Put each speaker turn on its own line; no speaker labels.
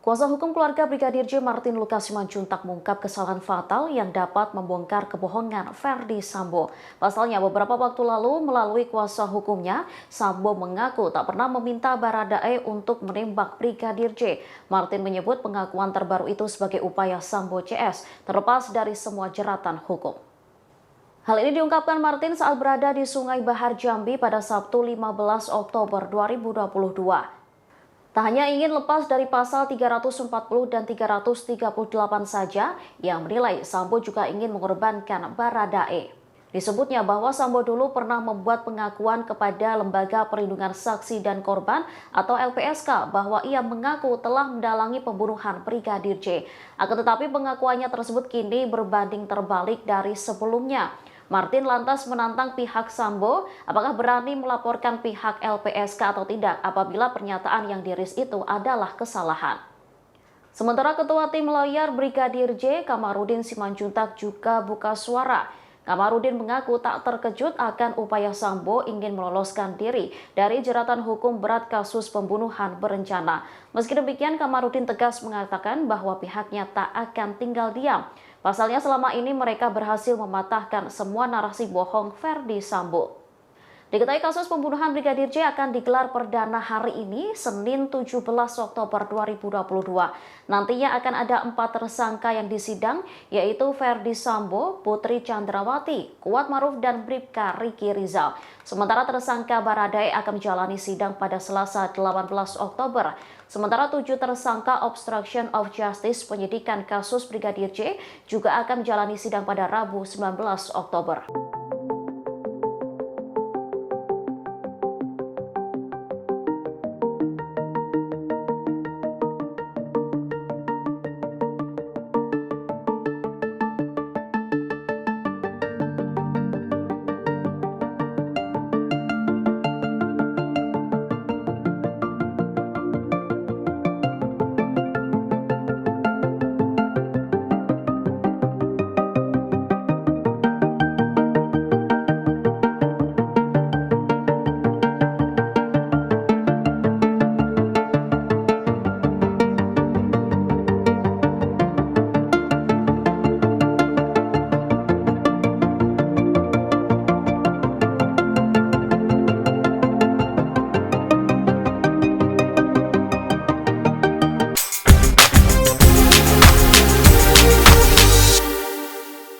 Kuasa hukum keluarga Brigadir J. Martin Lukas Simanjuntak mengungkap kesalahan fatal yang dapat membongkar kebohongan Verdi Sambo. Pasalnya, beberapa waktu lalu melalui kuasa hukumnya, Sambo mengaku tak pernah meminta Baradae untuk menembak Brigadir J. Martin menyebut pengakuan terbaru itu sebagai upaya Sambo CS, terlepas dari semua jeratan hukum. Hal ini diungkapkan Martin saat berada di Sungai Bahar Jambi pada Sabtu 15 Oktober 2022. Tak hanya ingin lepas dari pasal 340 dan 338 saja, yang menilai Sambo juga ingin mengorbankan Baradae. Disebutnya bahwa Sambo dulu pernah membuat pengakuan kepada Lembaga Perlindungan Saksi dan Korban atau LPSK bahwa ia mengaku telah mendalangi pembunuhan Brigadir J. Akan tetapi pengakuannya tersebut kini berbanding terbalik dari sebelumnya. Martin lantas menantang pihak Sambo apakah berani melaporkan pihak LPSK atau tidak apabila pernyataan yang diris itu adalah kesalahan. Sementara Ketua Tim Lawyer Brigadir J. Kamarudin Simanjuntak juga buka suara. Kamarudin mengaku tak terkejut akan upaya Sambo ingin meloloskan diri dari jeratan hukum berat kasus pembunuhan berencana. Meski demikian, Kamarudin tegas mengatakan bahwa pihaknya tak akan tinggal diam. Pasalnya selama ini mereka berhasil mematahkan semua narasi bohong Verdi Sambo. Diketahui kasus pembunuhan Brigadir J akan digelar perdana hari ini, Senin 17 Oktober 2022. Nantinya akan ada 4 tersangka yang disidang, yaitu Verdi Sambo, Putri Chandrawati, Kuat Maruf, dan Bribka Riki Rizal. Sementara tersangka Baradae akan menjalani sidang pada Selasa 18 Oktober. Sementara 7 tersangka obstruction of justice penyidikan kasus Brigadir J juga akan menjalani sidang pada Rabu 19 Oktober.